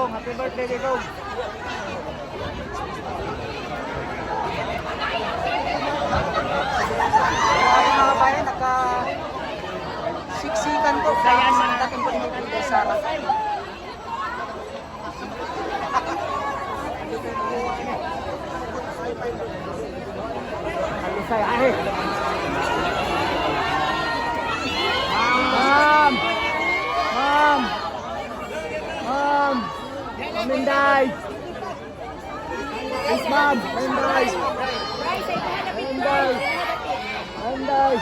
Digong. Happy birthday, Digong. Grabe mga bayan, naka-siksikan po. Kaya natin po ni Kuya Sara. Alisay, ay! Ma'am! Ma'am! Ma'am! Minday! Yes, ma'am! Minday! Minday! Minday!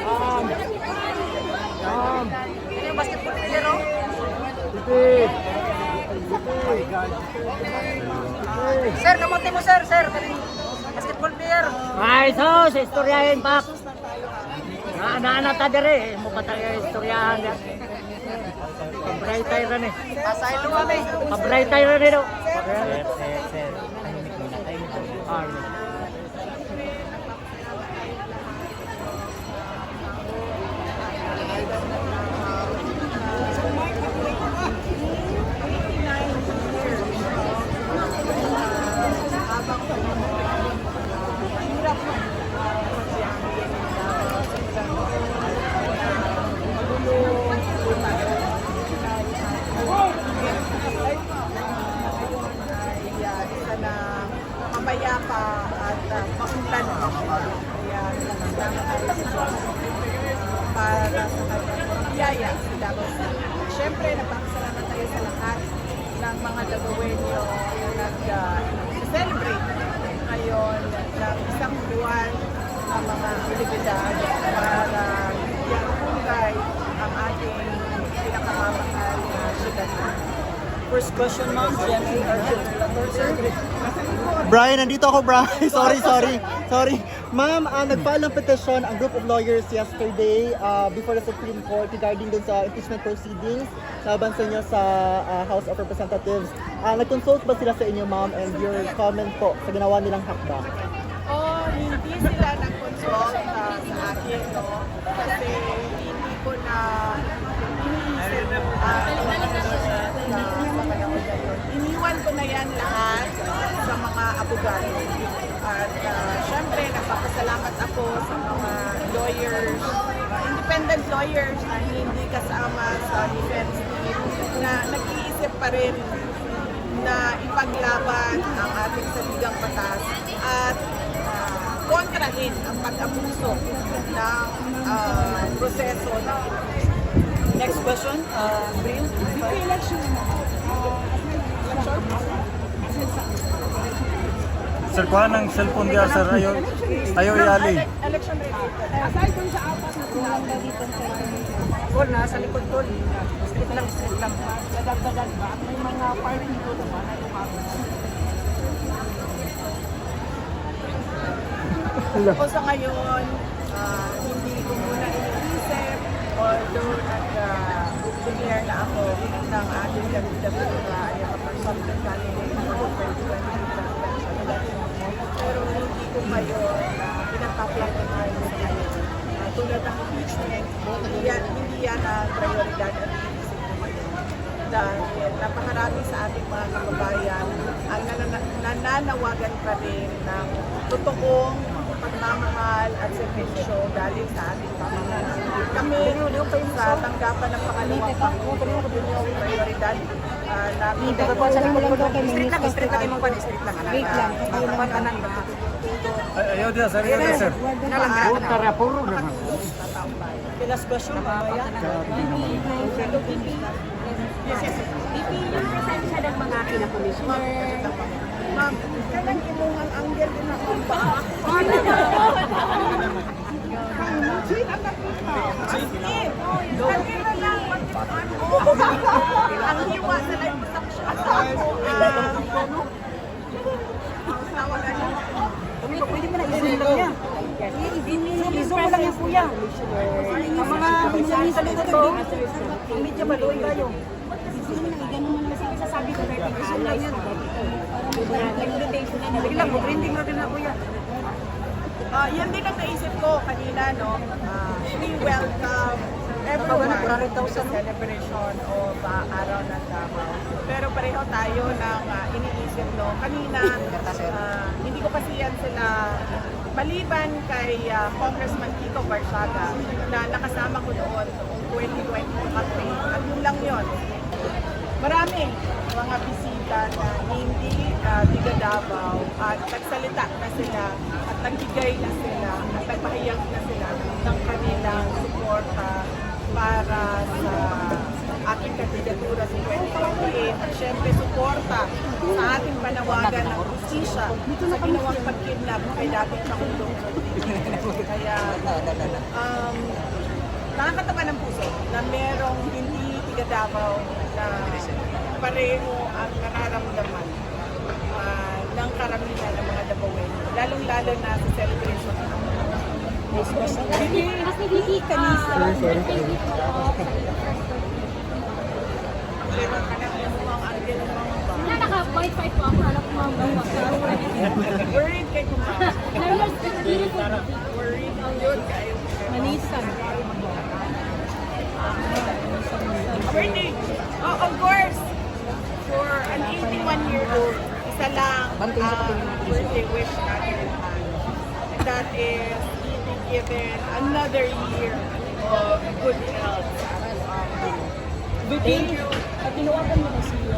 Ma'am! Ma'am! Ano yung basketball player, oh? Pipi! Sir, kamote mo, sir! Sir! Basketball player! Ay, so! Sa istoryahin, Pak! Naanata dire, mo pa tayo istoryahan yan. Pabray tayo rin eh. Pasay lo kami. Pabray tayo rin o. Sir. Mapayapa at maunlan kaya salamat tayo sa Diyos para sa kanyang biyaya sa Davao City. Siyempre, napakasalamat tayo sa lahat ng mga Davaoenyo na nag-celebrate ngayon ng isang buwan ng mga aktibidad para bigyan kulay ang ating pinakamamahal na syudad. First question, ma'am. Brian, nandito ako, Brian. Sorry. Ma'am, nag-file ng petition ang group of lawyers yesterday before the Supreme Court regarding dun sa impeachment proceedings laban sa inyo sa House of Representatives. Nag-consult ba sila sa inyo, ma'am, and your comment po sa ginawa nilang hakbang? Hindi sila nag-consult sa akin, no? Kasi hindi ko na iniisip iniwan ko na yan lahat sa mga abogado. At syempre, nagpapasalamat ako sa mga lawyers, independent lawyers na hindi kasama sa defense team na nag-iisip pa rin na ipaglaban ang ating saligang batas at kontrahin ang pag-abuso ng proseso ng Next question, Brian. election. Sir, kuha ng cellphone niya, sir. Ayaw iali. Election related. Aside dun sa apat na sinabi dito sa Tol, nasa likod, tol. Street lang. nadagdagan ba? At may mga party dito naman na lumabas. Ako sa ngayon, hindi ko muna iniisip, although nag-declare na ako ng ating WWE na ay mapag-subject candidate for 2022 presidential election. Pero hindi ko ngayon pinapaplantahan sa ngayon. Tulad ng impeachment, hindi yan ang prioridad at iniisip ko ngayon. Dahil napakarami sa ating mga kababayan ang nananawagan pa rin ng totoong pagmamahal at servisyo dahil sa ating pamamahala. Kami sa tanggapan ng pangalawang pangungkulong prioridad namin. Street lang mong pan, street lang. Wait lang. Ayaw dia, sir. Puro naman. Okay, last question, mamaya. Present siya ng mga kina-commissioner. Ma'am, kanang imungang anggel din ako ba? Kanina lang, ang hiwa sa live production. Tawagan niyo. Pwede mo na i-zoom lang yan. I-zoom mo lang yan, kuya. Ang mga pinsahin sa likod ko, medyo maluwi tayo. Sabi ko na I-zoom lang yan. Sige lang, printing na din na, kuya. Yan din ang naisip ko kanina, no? We welcome sa celebration o araw ng Davao. Pero pareho tayo ng iniisip, no? Kanina, hindi ko kasi yan sila maliban kay Congressman Kiko Barsaga na nakasama ko doon noong 2020 campaign. At yun lang yun. Maraming mga bisita na hindi tiga Davao at nagsalita na sila at nagbigay na sila at nagpahayag na sila ng kanilang suporta para sa ating kandidatura sa 2028 at syempre suporta sa ating panawagan ng justisya sa ginawang pag-kidnap kay dating Pangulong Rodrigo. Kaya nakakataba ng puso na merong hindi tiga Davao na pareho ang nararamdaman ng karamihan ng mga Davaoenyo, lalong-lalo na sa celebration ng Mas nagiging kanisa. Na naka-wifi po ako. Alam ko mga worried kay Kumama. Worried yun kayo. Manisan. Birthday! Oh, of course! For an 81-year-old, isa lang birthday wish natin. And that is being given another year of good health. Thank you. Tinuwagan mo na siya.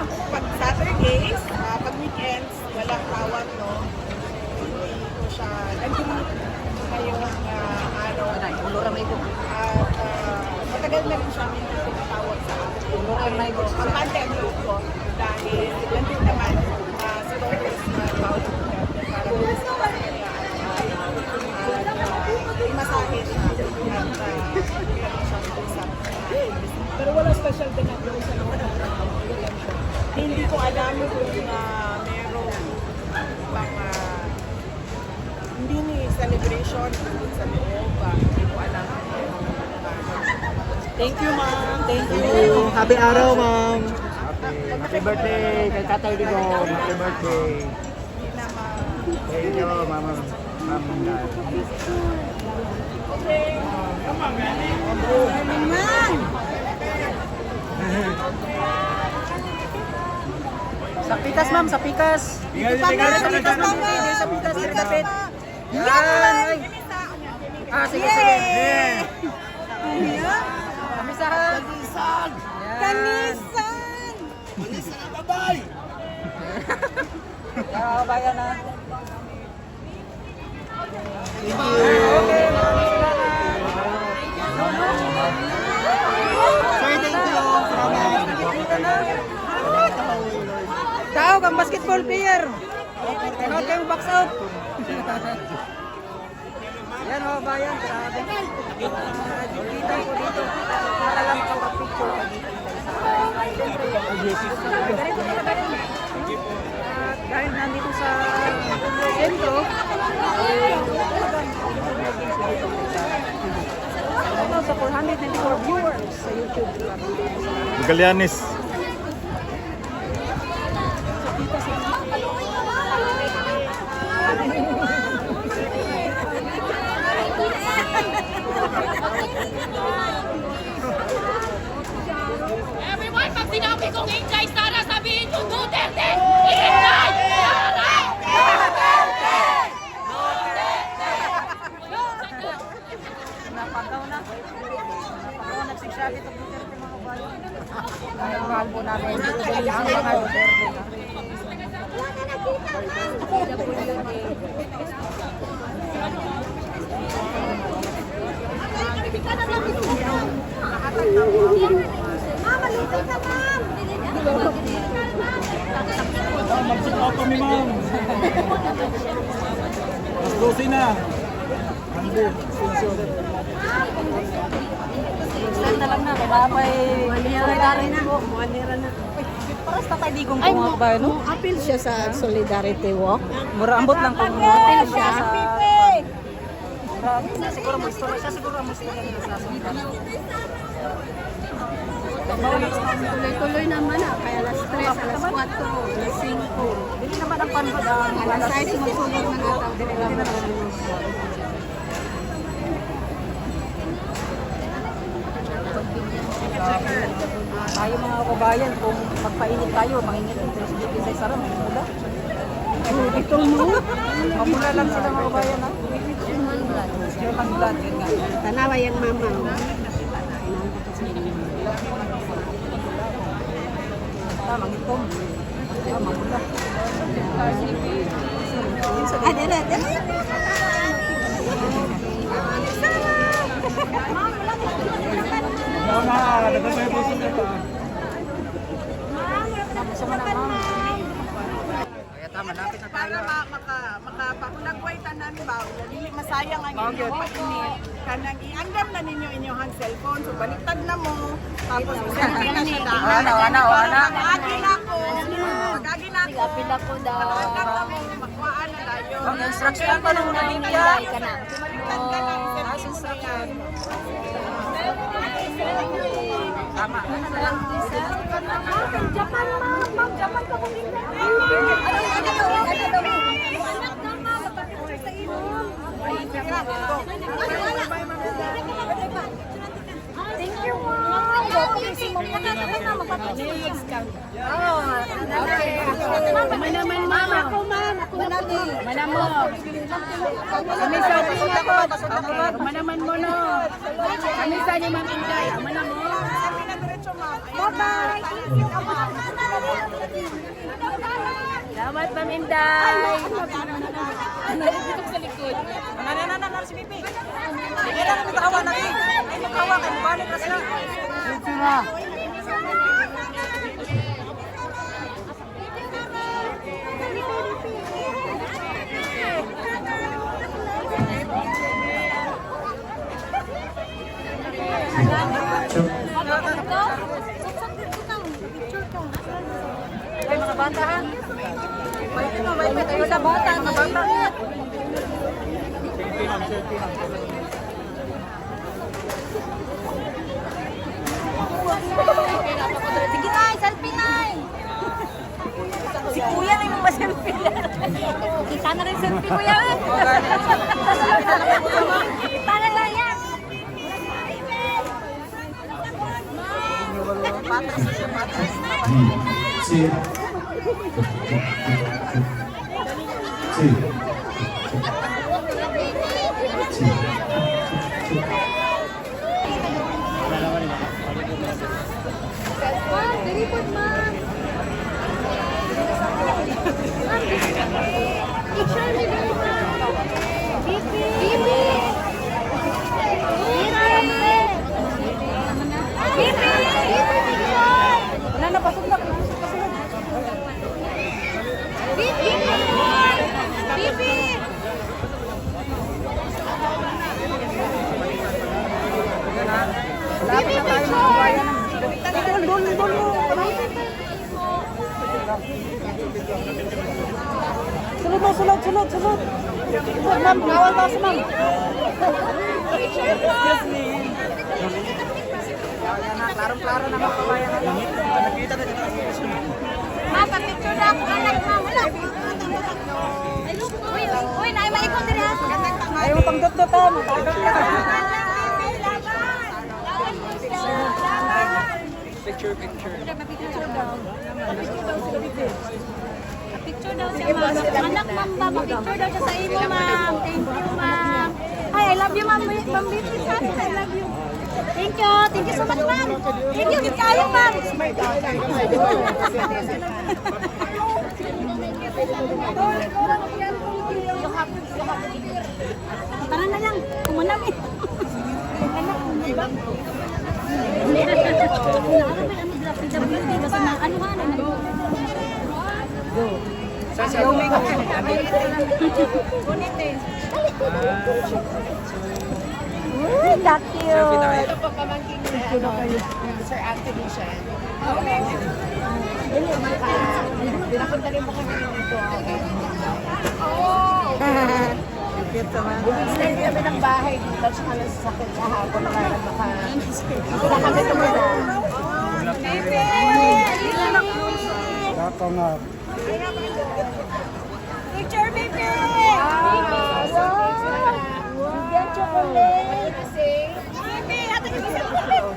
Pag Saturdays, pag weekends, walang tawag, no? Hindi ko siya nag-greet ngayong araw. At matagal na rin siya hindi tumatawag sa akin. Ang content ko dahil nandun naman si Congressman Paulo para imasahe siya at meron siya kausap. Pero wala special din ako sa mga hindi ko alam kung merong mga hindi ni celebration doon sa loob. Hindi ko alam. Thank you, ma'am. Thank you. Happy araw, ma'am. Happy birthday kay Tatay Digo. Happy birthday. Hindi na Thank you, Mama. Okay. Sa pikas, ma'am, sa pikas. Sa pikas, ma'am. Sa pikas, dapit. Yan. Sige, sige. Kamisahan. Kanisan! Bayan na. Thank you. Okay, Sir, thank you. tao kang basketball player. Kaya kayo box out. Yan mga bayan, grabe. Dito ko dito. Para lang makapag-picture. At dahil nandito sa sentro, sa 494 viewers sa YouTube. Galianis. Everyone, pag sinabi kong Injay Sara, sabihin ko Duterte! Injay Sara! Duterte! Napagaw na. Napagaw, nagsigsabi ito Duterte mga bayan. Kaya mahal po namin ang mga Duterte na. Mag-sit out kami, ma'am. Mas 12 na. Saan na lang na, kababay. Solidarity na. Paras tatay di kong kumaka ba, no? Appeal siya sa Solidarity Walk. Mura ambot lang kung appeal siya sa... Siguro mo istorya siya, siguro mo istorya nila sa Solidarity. Tuloy-tuloy naman kaya alas 3, alas 4, alas 5. Hindi naman ang panhodang. Alas 6 magsulog na nataw din lang. Tayo mga kabayan, kung magpainit tayo, mainit yung Diyos sa sarang, mula. Ito mo. Mamula lang sila mga kabayan, ha? Human blood, yun nga. Tanawa yung mama. Mangitom. Mamula. Dala. Para makapakulagway tanan ba, dili masayang ang inyong painit. Kanang ianggam na ninyo inyong cellphone, so baliktad na mo. Tapos selfie na siya daan. Mag-agi na ko. Mag-agi na ko. Pila ko daw. Mag-agi na mo. Makuhaan na tayo. Ang instruction pa lang na ninja. Baliktad ka na. Instruction. Tama. Japan, ma'am. Japan ka kung hindi. Thank you, ma'am. Manaman, ma'am. Ako, ma'am. Ako na din. Manamon. Kami sa Manaman mo, no. Kami sa ni Ma'am Inday. Manamon. Bye-bye. Salamat, Ma'am Inday. Sa likod. Nananananar si Bibi. Hindi na namin kawa natin. Ay, makawa kayo. Balik na sila. Ay, mga bata ha. May tayo sa bata. Mga bata. Sige na, selfie na. Si Kuya na yung ma-selfie. Kita na rin selfie, Kuya. Kita na lang yan. Sí. Sí. Very good, ma'am. Picture me, ma'am. Bibi. Wala na, pasok na. Lapit na tayo mga kabayan. Dol mo. Sulod. Ma'am, ngawal ba si ma'am? Excuse me. Ayan na, klarong-klaro na mga kabayan. Nakita na dito. Ma'am, pa-picture na ako. Anak, ma'am. Wala. Uy, naimaikot din ha. Ayaw pang dot-dotan. Picture daw siya, ma'am. Anak, ma'am ba? Picture daw siya sa imo, ma'am. Thank you, ma'am. Hi, I love you, ma'am. Ma'am Bibi, I love you. Thank you. Thank you so much, ma'am. Thank you. Kaya, ma'am. Tara na lang. Kumanam eh. Sasayaw ko. That cute. Ito po pamangking Sir Anthony siya. Pinapunta rin mo kami dito. Cute naman. Bumili kami ng bahay dito sa kalas sa sakit kahapon para maka... Hindi na kami tumulong. Dako nga. Picture, baby! Bigyan chocolate. Baby, hati ka sa chocolate.